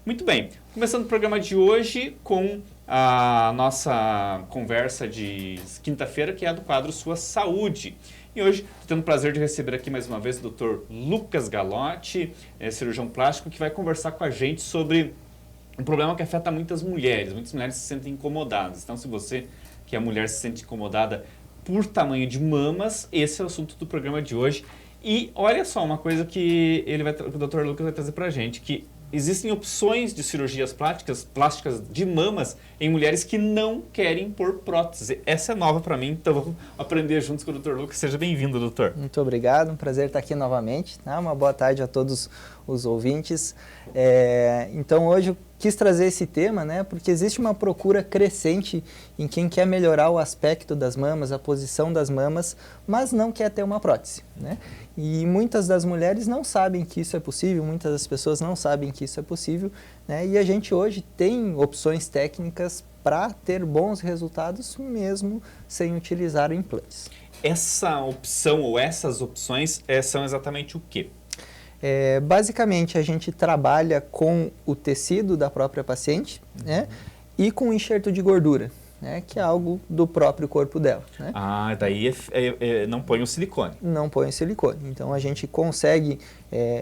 Muito bem, começando o programa de hoje com a nossa conversa de quinta-feira, que é do quadro Sua Saúde. E hoje estou tendo o prazer de receber aqui mais uma vez o Dr. Lucas Galotti, cirurgião plástico, que vai conversar com a gente sobre um problema que afeta muitas mulheres se sentem incomodadas. Então, se você, que é mulher, se sente incomodada por tamanho de mamas, esse é o assunto do programa de hoje. E olha só, uma coisa que o Dr. Lucas vai trazer pra gente, que existem opções de cirurgias plásticas de mamas em mulheres que não querem pôr prótese. Essa é nova para mim, então vamos aprender juntos com o Dr. Lucas. Seja bem-vindo, doutor. Muito obrigado, um prazer estar aqui novamente. Uma boa tarde a todos os ouvintes. Então hoje eu quis trazer esse tema, porque existe uma procura crescente em quem quer melhorar o aspecto das mamas, a posição das mamas, mas não quer ter uma prótese, E muitas das mulheres não sabem que isso é possível, muitas das pessoas não sabem que isso é possível, E a gente hoje tem opções técnicas para ter bons resultados mesmo sem utilizar implantes. Essa opção ou essas opções são exatamente o quê? Basicamente, a gente trabalha com o tecido da própria paciente, e com enxerto de gordura, que é algo do próprio corpo dela. Daí não põe o silicone. Não põe o silicone. Então, a gente consegue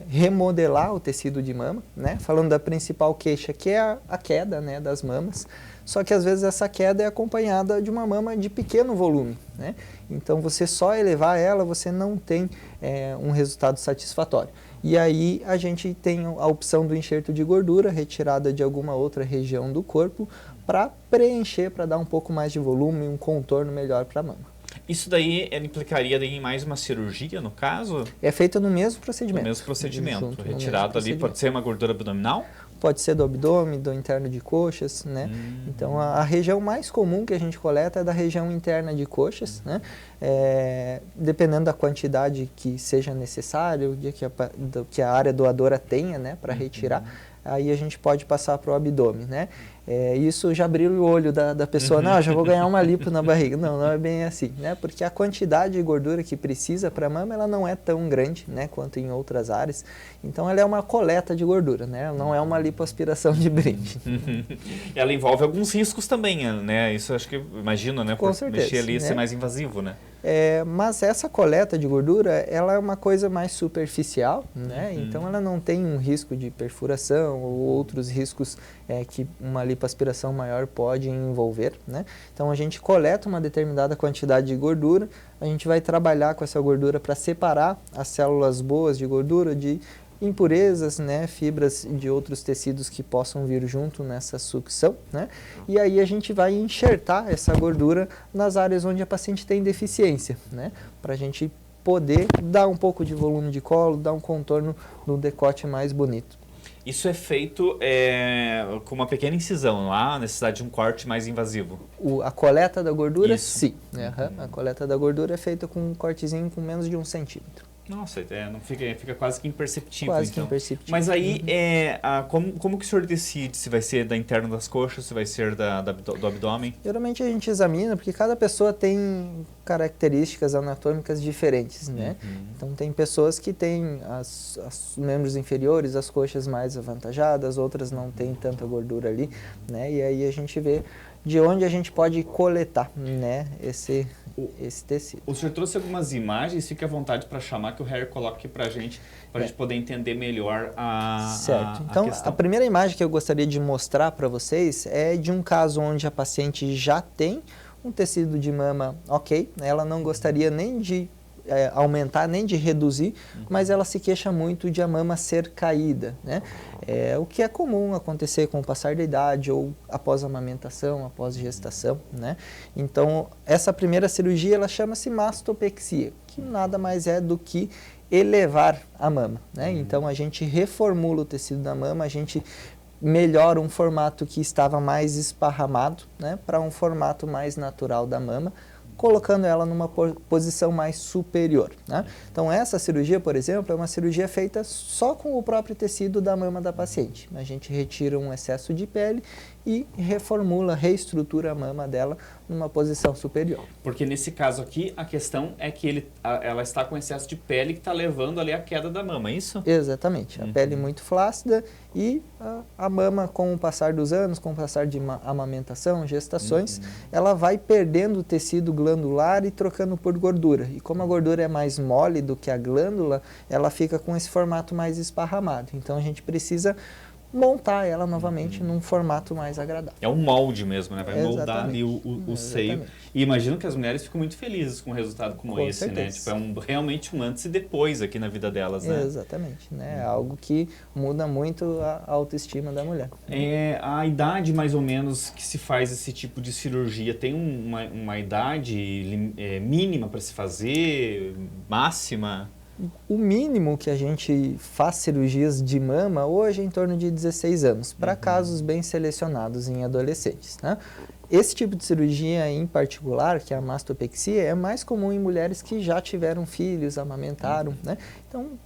remodelar o tecido de mama, falando da principal queixa, que é a queda das mamas. Só que, às vezes, essa queda é acompanhada de uma mama de pequeno volume. Então, você só elevar ela, você não tem um resultado satisfatório. E aí a gente tem a opção do enxerto de gordura retirada de alguma outra região do corpo para preencher, para dar um pouco mais de volume, um contorno melhor para a mama. Isso daí implicaria em mais uma cirurgia, no caso? É feito no mesmo procedimento. No mesmo procedimento. Retirado ali, pode ser uma gordura abdominal? Pode ser do abdômen, do interno de coxas, Então, a região mais comum que a gente coleta é da região interna de coxas, dependendo da quantidade que seja necessário, que a área doadora tenha, para retirar, aí a gente pode passar para o abdômen, Isso já brilha o olho da pessoa, não, já vou ganhar uma lipo na barriga. Não é bem assim, Porque a quantidade de gordura que precisa para a mama, ela não é tão grande, quanto em outras áreas. Então, ela é uma coleta de gordura, Não é uma lipoaspiração de brinde. Ela envolve alguns riscos também, Isso acho que, imagino, Com certeza, mexer ali ser mais invasivo, Mas essa coleta de gordura, ela é uma coisa mais superficial, Então, ela não tem um risco de perfuração ou outros riscos que uma lipoaspiração maior pode envolver, Então, a gente coleta uma determinada quantidade de gordura, a gente vai trabalhar com essa gordura para separar as células boas de gordura de impurezas, fibras de outros tecidos que possam vir junto nessa sucção, E aí a gente vai enxertar essa gordura nas áreas onde a paciente tem deficiência, Para a gente poder dar um pouco de volume de colo, dar um contorno no decote mais bonito. Isso é feito com uma pequena incisão, não há necessidade de um corte mais invasivo? A coleta da gordura, Isso. sim. A coleta da gordura é feita com um cortezinho com menos de 1 centímetro. Nossa, não fica quase que imperceptível. Quase que imperceptível. Mas aí, como que o senhor decide se vai ser da interna das coxas, se vai ser do abdômen? Geralmente a gente examina, porque cada pessoa tem características anatômicas diferentes, Então tem pessoas que têm os membros inferiores, as coxas mais avantajadas, outras não têm tanta gordura ali, E aí a gente vê de onde a gente pode coletar, esse tecido. O senhor trouxe algumas imagens, fique à vontade para chamar que o Harry coloque para a gente poder entender melhor a Então, questão. A primeira imagem que eu gostaria de mostrar para vocês é de um caso onde a paciente já tem um tecido de mama ok, ela não gostaria nem de aumentar, nem de reduzir, mas ela se queixa muito de a mama ser caída, o que é comum acontecer com o passar da idade ou após a amamentação, após gestação, Então, essa primeira cirurgia, ela chama-se mastopexia, que nada mais é do que elevar a mama, Então, a gente reformula o tecido da mama, a gente melhora um formato que estava mais esparramado, para um formato mais natural da mama, colocando ela numa posição mais superior. Então, essa cirurgia, por exemplo, é uma cirurgia feita só com o próprio tecido da mama da paciente. A gente retira um excesso de pele e reformula, reestrutura a mama dela numa posição superior. Porque nesse caso aqui, a questão é que ela está com excesso de pele que está levando ali a queda da mama, é isso? Exatamente. A pele muito flácida E a mama, com o passar dos anos, com o passar de amamentação, gestações, ela vai perdendo o tecido glandular e trocando por gordura. E como a gordura é mais mole do que a glândula, ela fica com esse formato mais esparramado. Então a gente precisa montar ela novamente num formato mais agradável. É um molde mesmo, né? Vai moldar ali o Exatamente. seio. E imagino que as mulheres ficam muito felizes com um resultado como esse, certeza. né? Tipo, realmente um antes e depois aqui na vida delas, né? Exatamente, né? É algo que muda muito a autoestima da mulher. A idade mais ou menos que se faz esse tipo de cirurgia, tem uma idade mínima para se fazer, máxima? O mínimo que a gente faz cirurgias de mama hoje é em torno de 16 anos, para casos bem selecionados em adolescentes, né? Esse tipo de cirurgia em particular, que é a mastopexia, é mais comum em mulheres que já tiveram filhos, amamentaram, né? Então,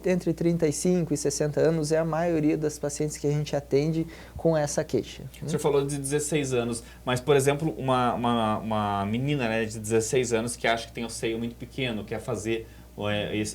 entre 35 e 60 anos é a maioria das pacientes que a gente atende com essa queixa. O senhor falou de 16 anos, mas, por exemplo, uma menina, né, de 16 anos que acha que tem o seio muito pequeno, quer fazer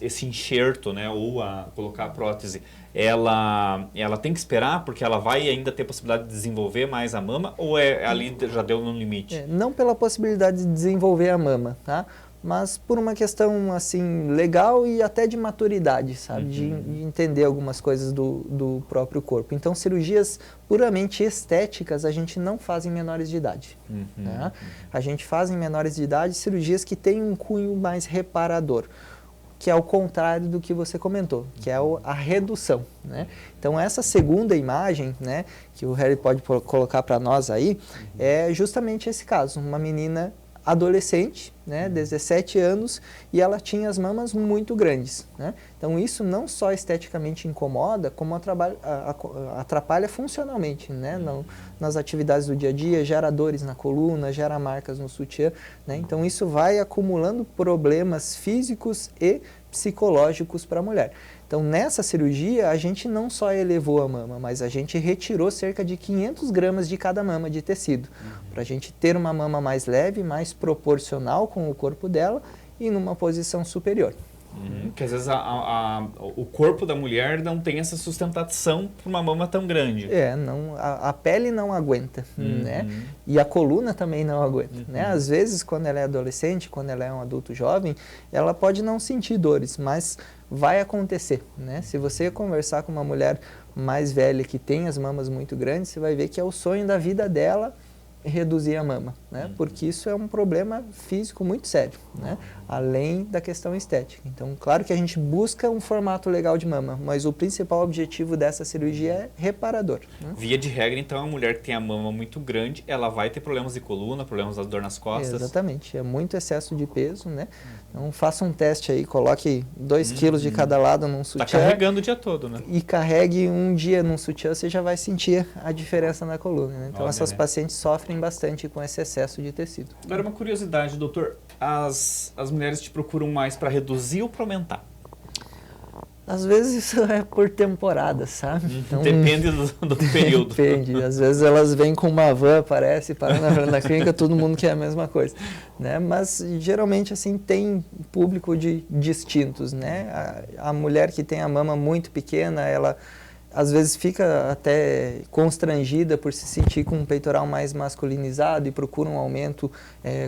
esse enxerto, né, ou colocar a prótese, ela tem que esperar porque ela vai ainda ter possibilidade de desenvolver mais a mama, ou ali já deu no limite? Não pela possibilidade de desenvolver a mama, tá? Mas por uma questão assim legal e até de maturidade, sabe? De entender algumas coisas do próprio corpo. Então, cirurgias puramente estéticas a gente não faz em menores de idade. Tá? A gente faz em menores de idade cirurgias que têm um cunho mais reparador, que é o contrário do que você comentou, que é a redução, né? Então essa segunda imagem, né, que o Harry pode colocar para nós aí, é justamente esse caso, uma menina adolescente, né, 17 anos, e ela tinha as mamas muito grandes, né? Então isso não só esteticamente incomoda, como atrapalha funcionalmente, né, nas atividades do dia a dia, gera dores na coluna, gera marcas no sutiã, né? Então isso vai acumulando problemas físicos e psicológicos para a mulher. Então nessa cirurgia a gente não só elevou a mama, mas a gente retirou cerca de 500 gramas de cada mama de tecido, para a gente ter uma mama mais leve, mais proporcional com o corpo dela e numa posição superior. Porque às vezes o corpo da mulher não tem essa sustentação para uma mama tão grande. A pele não aguenta, né? E a coluna também não aguenta, né? Às vezes, quando ela é adolescente, quando ela é um adulto jovem, ela pode não sentir dores, mas vai acontecer, né? Se você conversar com uma mulher mais velha que tem as mamas muito grandes, você vai ver que é o sonho da vida dela reduzir a mama, né? Porque isso é um problema físico muito sério, né? Além da questão estética. Então, claro que a gente busca um formato legal de mama, mas o principal objetivo dessa cirurgia é reparador, né? Via de regra, então, a mulher que tem a mama muito grande, ela vai ter problemas de coluna, problemas de dor nas costas. Exatamente, é muito excesso de peso, né? Então, faça um teste aí, coloque 2 quilos de cada lado num sutiã. Tá carregando o dia todo, né? E carregue um dia num sutiã, você já vai sentir a diferença na coluna, né? Então, essas pacientes sofrem bastante com esse excesso de tecido. Agora, uma curiosidade, doutor. As mulheres te procuram mais para reduzir ou para aumentar? Às vezes isso é por temporada, sabe? Então, depende do período. Depende. Às vezes elas vêm com uma van, parece, para na frente da clínica, todo mundo quer a mesma coisa, né? Mas geralmente assim tem público distintos, né? A mulher que tem a mama muito pequena, ela às vezes fica até constrangida por se sentir com um peitoral mais masculinizado e procura um aumento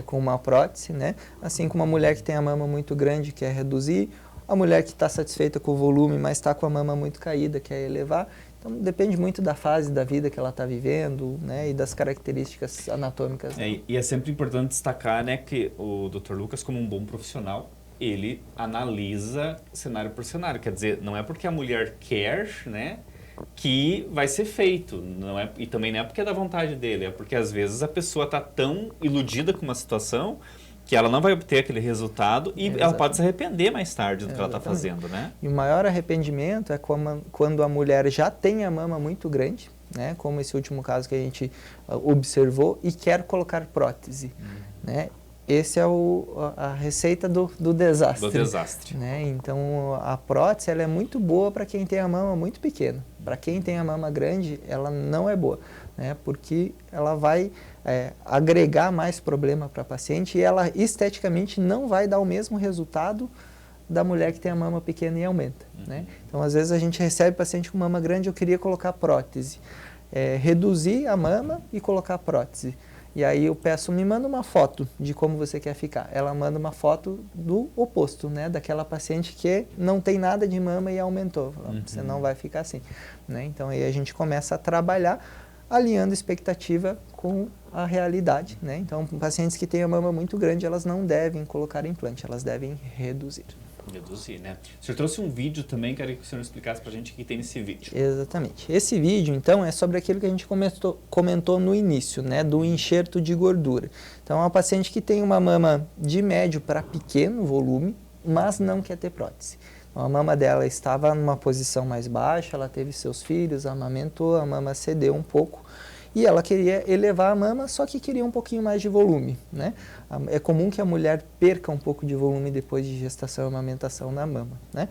com uma prótese, né? Assim como a mulher que tem a mama muito grande quer reduzir, a mulher que está satisfeita com o volume, mas está com a mama muito caída, quer elevar. Então depende muito da fase da vida que ela está vivendo, né? E das características anatômicas. E é sempre importante destacar, né, que o Dr. Lucas, como um bom profissional, ele analisa cenário por cenário. Quer dizer, não é porque a mulher quer, né, que vai ser feito, não é, e também não é porque é da vontade dele, é porque às vezes a pessoa está tão iludida com uma situação que ela não vai obter aquele resultado e ela pode se arrepender mais tarde do que ela está fazendo, né? E o maior arrependimento é quando a mulher já tem a mama muito grande, né, como esse último caso que a gente observou, e quer colocar prótese, né? Esse é a receita do desastre. Do desastre. Né? Então, a prótese ela é muito boa para quem tem a mama muito pequena. Para quem tem a mama grande, ela não é boa, né? Porque ela vai agregar mais problema para a paciente e ela esteticamente não vai dar o mesmo resultado da mulher que tem a mama pequena e aumenta, né? Então, às vezes a gente recebe paciente com mama grande, eu queria colocar prótese. Reduzir a mama e colocar prótese. E aí eu peço, me manda uma foto de como você quer ficar. Ela manda uma foto do oposto, né? Daquela paciente que não tem nada de mama e aumentou. Você não vai ficar assim, né? Então aí a gente começa a trabalhar alinhando expectativa com a realidade, né? Então, pacientes que têm a mama muito grande, elas não devem colocar implante, elas devem reduzir. Reduzir, né? O senhor trouxe um vídeo também, queria que o senhor explicasse pra gente o que tem nesse vídeo. Exatamente. Esse vídeo, então, é sobre aquilo que a gente comentou no início, né? Do enxerto de gordura. Então, é uma paciente que tem uma mama de médio para pequeno volume, mas não quer ter prótese. A mama dela estava numa posição mais baixa, ela teve seus filhos, amamentou, a mama cedeu um pouco e ela queria elevar a mama, só que queria um pouquinho mais de volume, né? É comum que a mulher perca um pouco de volume depois de gestação e amamentação na mama, né?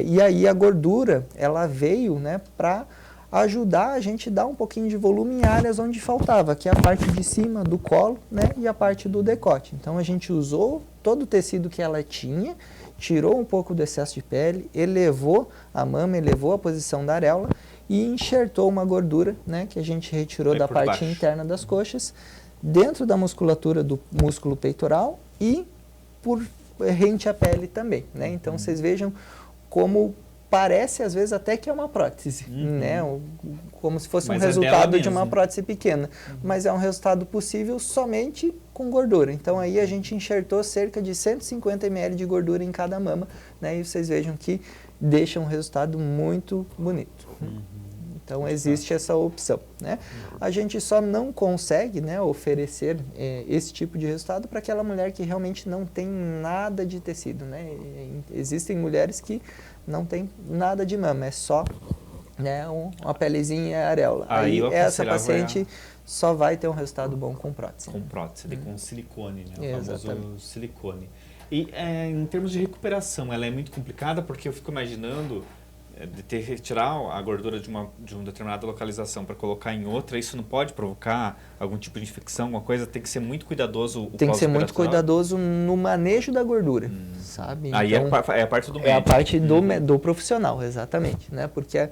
E aí a gordura, ela veio, né, para ajudar a gente a dar um pouquinho de volume em áreas onde faltava, que é a parte de cima do colo, né, e a parte do decote. Então a gente usou todo o tecido que ela tinha, tirou um pouco do excesso de pele, elevou a mama, elevou a posição da areola e enxertou uma gordura, né, que a gente retirou da parte interna das coxas, dentro da musculatura do músculo peitoral e por rente à pele também, né? Então vocês vejam como parece às vezes até que é uma prótese, né? Como se fosse um resultado de uma prótese pequena, mas é um resultado possível somente com gordura. Então aí a gente enxertou cerca de 150 ml de gordura em cada mama, né? E vocês vejam que deixa um resultado muito bonito. Então existe essa opção, né? A gente só não consegue, né, oferecer esse tipo de resultado para aquela mulher que realmente não tem nada de tecido, né? Existem mulheres que não tem nada de mama, é só, né, uma pelezinha e a areola. Aí essa paciente só vai ter um resultado bom com prótese. Com prótese, com silicone, né? O Exatamente. famoso silicone. E em termos de recuperação, ela é muito complicada porque eu fico imaginando de retirar a gordura de uma determinada localização para colocar em outra, isso não pode provocar algum tipo de infecção, alguma coisa? Tem que ser muito cuidadoso o Tem que ser muito cuidadoso no manejo da gordura, sabe? Aí então, é a parte do médico. É a parte do profissional, exatamente, né? Porque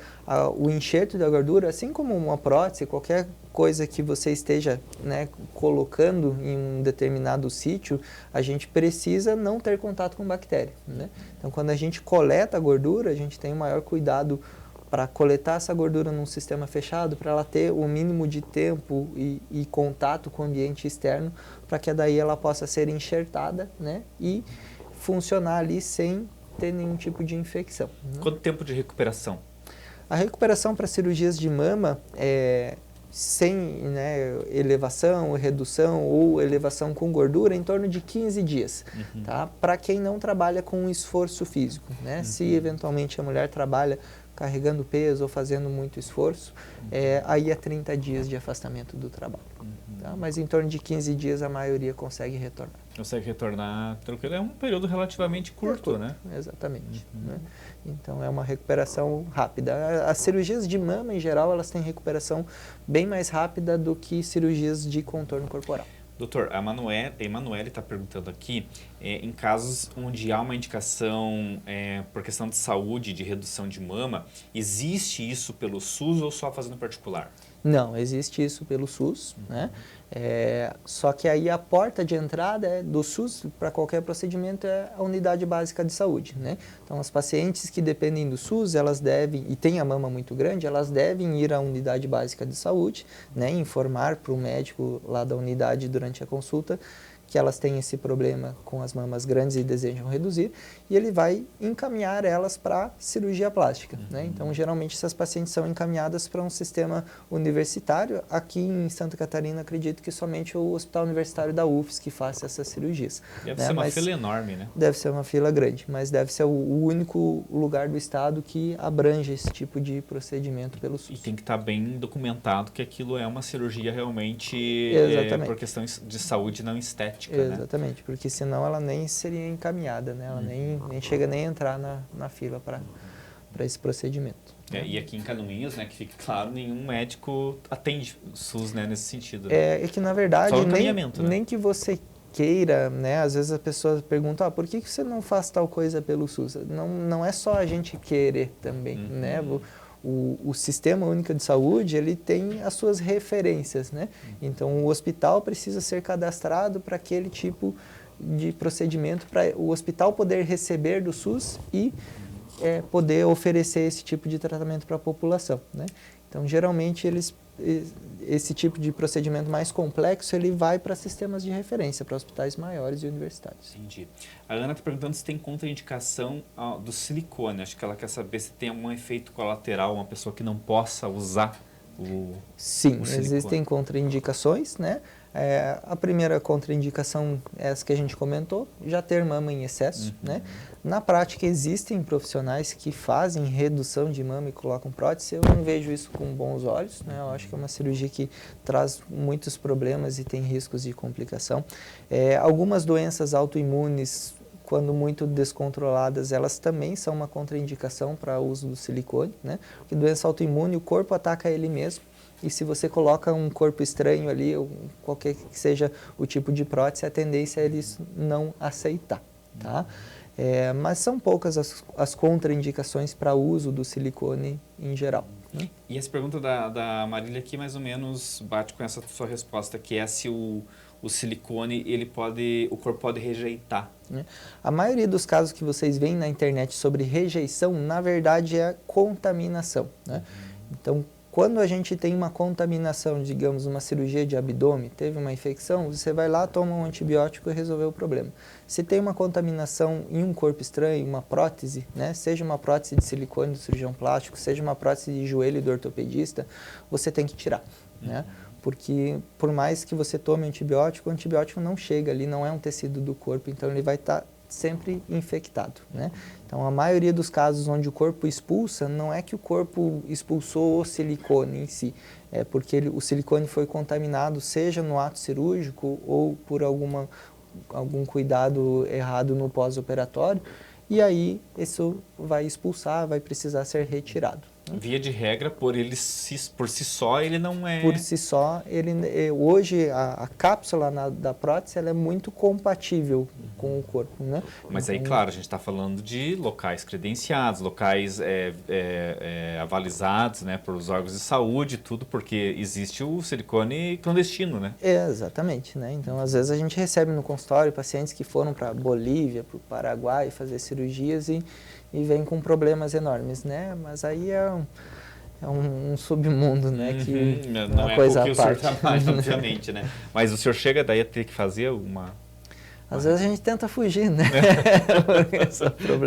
o enxerto da gordura, assim como uma prótese, qualquer coisa que você esteja, né, colocando em um determinado sítio, a gente precisa não ter contato com bactéria, né? Então, quando a gente coleta a gordura, a gente tem o maior cuidado para coletar essa gordura num sistema fechado, para ela ter o mínimo de tempo e contato com o ambiente externo, para que daí ela possa ser enxertada, né, e funcionar ali sem ter nenhum tipo de infecção, né? Quanto tempo de recuperação? A recuperação para cirurgias de mama sem, né, elevação, redução ou elevação com gordura, em torno de 15 dias, tá? Para quem não trabalha com esforço físico, né? Se eventualmente a mulher trabalha carregando peso ou fazendo muito esforço, aí é 30 dias de afastamento do trabalho. Tá? Mas em torno de 15 dias a maioria consegue retornar. Consegue retornar tranquilo. É um período relativamente curto, né? Exatamente. Né? Então é uma recuperação rápida. As cirurgias de mama, em geral, elas têm recuperação bem mais rápida do que cirurgias de contorno corporal. Doutor, a Emanuele está perguntando aqui, em casos onde há uma indicação por questão de saúde, de redução de mama, existe isso pelo SUS ou só fazendo particular? Não, existe isso pelo SUS, né? Só que aí a porta de entrada do SUS para qualquer procedimento é a unidade básica de saúde, né? Então, as pacientes que dependem do SUS, elas devem, e têm a mama muito grande, elas devem ir à unidade básica de saúde, né? Informar para o médico lá da unidade durante a consulta que elas têm esse problema com as mamas grandes e desejam reduzir, e ele vai encaminhar elas para cirurgia plástica, né? Então, geralmente, essas pacientes são encaminhadas para um sistema universitário. Aqui em Santa Catarina, acredito que somente o Hospital Universitário da UFSC que faça essas cirurgias. Deve ser uma fila enorme, né? Deve ser uma fila grande, mas deve ser o único lugar do estado que abrange esse tipo de procedimento pelo SUS. E tem que estar bem documentado que aquilo é uma cirurgia realmente por questões de saúde, não estética. Exatamente, porque senão ela nem seria encaminhada, né? Ela nem chega nem a entrar na fila para esse procedimento. E aqui em Canoinhas, né, que fique claro, nenhum médico atende o SUS, né, nesse sentido. É que na verdade só o encaminhamento, nem que você queira, né? Às vezes a pessoa pergunta, por que você não faz tal coisa pelo SUS? Não é só a gente querer também, né? O Sistema Único de Saúde, ele tem as suas referências, né? Então, o hospital precisa ser cadastrado para aquele tipo de procedimento, para o hospital poder receber do SUS e poder oferecer esse tipo de tratamento para a população, né? Então, geralmente, esse tipo de procedimento mais complexo, ele vai para sistemas de referência, para hospitais maiores e universitários. Entendi. A Ana está perguntando se tem contraindicação do silicone. Acho que ela quer saber se tem algum efeito colateral, uma pessoa que não possa usar o Sim, silicone. Existem contraindicações, né? A primeira contraindicação é essa que a gente comentou, já ter mama em excesso, né? Na prática, existem profissionais que fazem redução de mama e colocam prótese. Eu não vejo isso com bons olhos, né? Eu acho que é uma cirurgia que traz muitos problemas e tem riscos de complicação. Algumas doenças autoimunes, quando muito descontroladas, elas também são uma contraindicação para o uso do silicone, né? Porque doença autoimune, o corpo ataca ele mesmo. E se você coloca um corpo estranho ali, ou qualquer que seja o tipo de prótese, a tendência é eles não aceitar, tá? Mas são poucas as contraindicações para o uso do silicone em geral, né? E essa pergunta da Marília aqui mais ou menos bate com essa sua resposta, que é se o silicone, o corpo pode rejeitar. A maioria dos casos que vocês veem na internet sobre rejeição, na verdade, é a contaminação, né? Então, quando a gente tem uma contaminação, digamos, uma cirurgia de abdômen, teve uma infecção, você vai lá, toma um antibiótico e resolveu o problema. Se tem uma contaminação em um corpo estranho, uma prótese, né, seja uma prótese de silicone do cirurgião plástico, seja uma prótese de joelho do ortopedista, você tem que tirar, né? Porque por mais que você tome antibiótico, o antibiótico não chega ali, não é um tecido do corpo, então ele vai estar sempre infectado, né? Então, a maioria dos casos onde o corpo expulsa, não é que o corpo expulsou o silicone em si, é porque o silicone foi contaminado, seja no ato cirúrgico ou por algum cuidado errado no pós-operatório, e aí isso vai expulsar, vai precisar ser retirado. Via de regra, por si só, ele não é... Por si só, hoje a cápsula da prótese ela é muito compatível com o corpo, né? Mas aí, claro, a gente está falando de locais credenciados, locais avalizados, né, por os órgãos de saúde, tudo, porque existe o silicone clandestino, né? Exatamente, né? Então, às vezes a gente recebe no consultório pacientes que foram para Bolívia, para o Paraguai fazer cirurgias e vem com problemas enormes, né? Mas aí é um submundo, né? Que não é coisa que o senhor trabalha, obviamente, né? Mas o senhor chega daí a ter que fazer Às vezes a gente tenta fugir, né?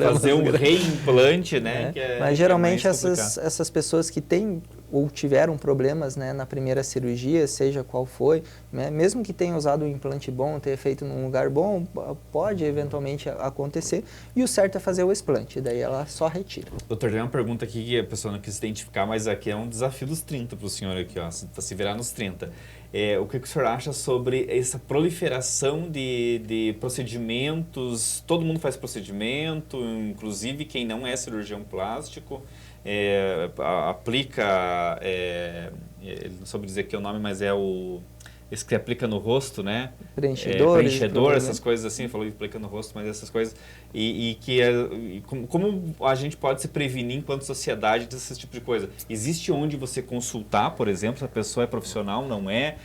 Fazer um reimplante, né? Mas geralmente essas pessoas que têm ou tiveram problemas, né, na primeira cirurgia, seja qual foi, né, mesmo que tenha usado um implante bom, tenha feito num lugar bom, pode eventualmente acontecer, e o certo é fazer o explante, daí ela só retira. Doutor, tem uma pergunta aqui que a pessoa não quis identificar, mas aqui é um desafio dos 30 para o senhor aqui, ó, para se virar nos 30. O que o senhor acha sobre essa proliferação de procedimentos? Todo mundo faz procedimento, inclusive quem não é cirurgião plástico, aplica, ele não soube dizer que é o nome, mas esse que aplica no rosto, né? Preenchedor, essas coisas assim, falou que aplica no rosto, mas essas coisas. Como a gente pode se prevenir enquanto sociedade desse tipo de coisa? Existe onde você consultar, por exemplo, se a pessoa é profissional, não é?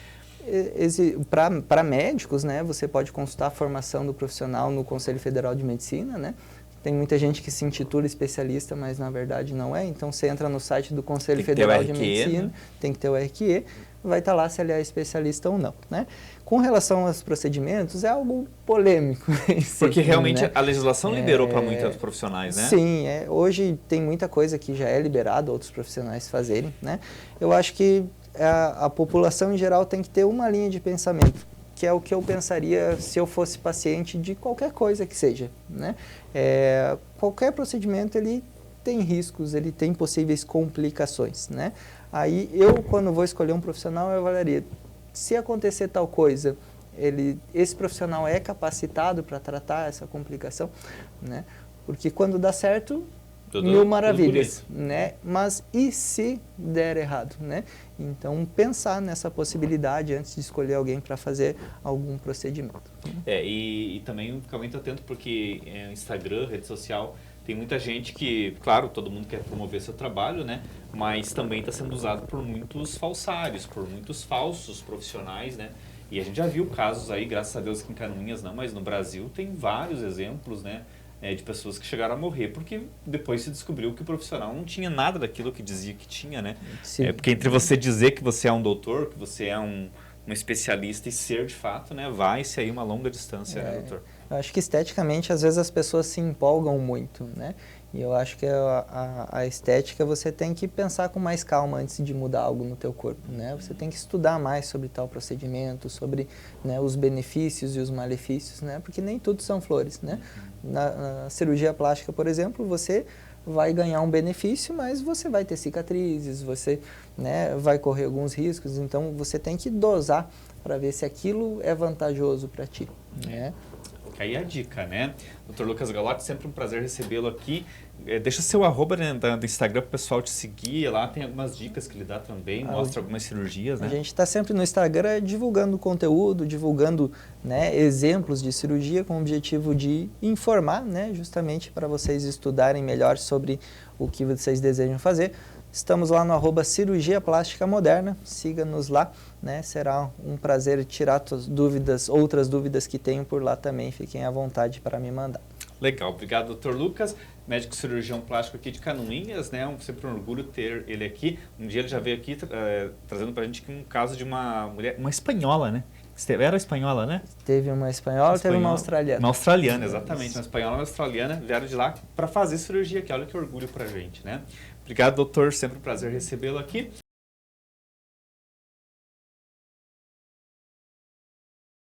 Para médicos, né, você pode consultar a formação do profissional no Conselho Federal de Medicina, né? Tem muita gente que se intitula especialista, mas na verdade não é. Então você entra no site do Conselho Federal de Medicina, né? Tem que ter o RQE, vai estar lá se ele é especialista ou não, né? Com relação aos procedimentos, é algo polêmico. Porque realmente, né, a legislação liberou para muitos profissionais, né? Sim, hoje tem muita coisa que já é liberada, outros profissionais fazerem, né? Eu acho que a população em geral tem que ter uma linha de pensamento, que é o que eu pensaria se eu fosse paciente de qualquer coisa que seja, né? Qualquer procedimento, ele tem riscos, ele tem possíveis complicações, né? Aí, quando vou escolher um profissional, eu avaliaria, se acontecer tal coisa, esse profissional é capacitado para tratar essa complicação, né? Porque quando dá certo, mil maravilhas, né? Mas e se der errado, né? Então, pensar nessa possibilidade antes de escolher alguém para fazer algum procedimento. E também ficar muito atento porque Instagram, rede social, tem muita gente que, claro, todo mundo quer promover seu trabalho, né? Mas também está sendo usado por muitos falsários, por muitos falsos profissionais, né? E a gente já viu casos aí, graças a Deus aqui em Canoinhas não, mas no Brasil tem vários exemplos, né? De pessoas que chegaram a morrer porque depois se descobriu que o profissional não tinha nada daquilo que dizia que tinha, né? Sim. Porque entre você dizer que você é um doutor, que você é um especialista e ser de fato, né? Vai-se aí uma longa distância, né, doutor? Eu acho que esteticamente, às vezes, as pessoas se empolgam muito, né? E eu acho que a estética você tem que pensar com mais calma antes de mudar algo no teu corpo, né? Você tem que estudar mais sobre tal procedimento, sobre, né, os benefícios e os malefícios, né? Porque nem tudo são flores, né? Na cirurgia plástica, por exemplo, você vai ganhar um benefício, mas você vai ter cicatrizes, você, né, vai correr alguns riscos, então você tem que dosar para ver se aquilo é vantajoso para ti, né? Aí a dica, né? Dr. Lucas Galotti, sempre um prazer recebê-lo aqui. Deixa seu arroba, né, do Instagram para o pessoal te seguir. Lá tem algumas dicas que ele dá também, mostra algumas cirurgias, né? A gente está sempre no Instagram divulgando conteúdo, divulgando, né, exemplos de cirurgia com o objetivo de informar, né, justamente para vocês estudarem melhor sobre o que vocês desejam fazer. Estamos lá no @cirurgia plástica moderna, siga-nos lá, né? Será um prazer tirar dúvidas, outras dúvidas que tenham por lá também, fiquem à vontade para me mandar. Legal, obrigado, Dr. Lucas, médico cirurgião plástico aqui de Canoinhas, né? Sempre um orgulho ter ele aqui. Um dia ele já veio aqui trazendo para a gente um caso de uma mulher, uma espanhola, né? Era espanhola, né? Teve uma espanhola, teve uma australiana. Uma australiana, exatamente. Uma espanhola e uma australiana vieram de lá para fazer cirurgia aqui. Olha que orgulho para a gente, né? Obrigado, doutor. Sempre um prazer recebê-lo aqui.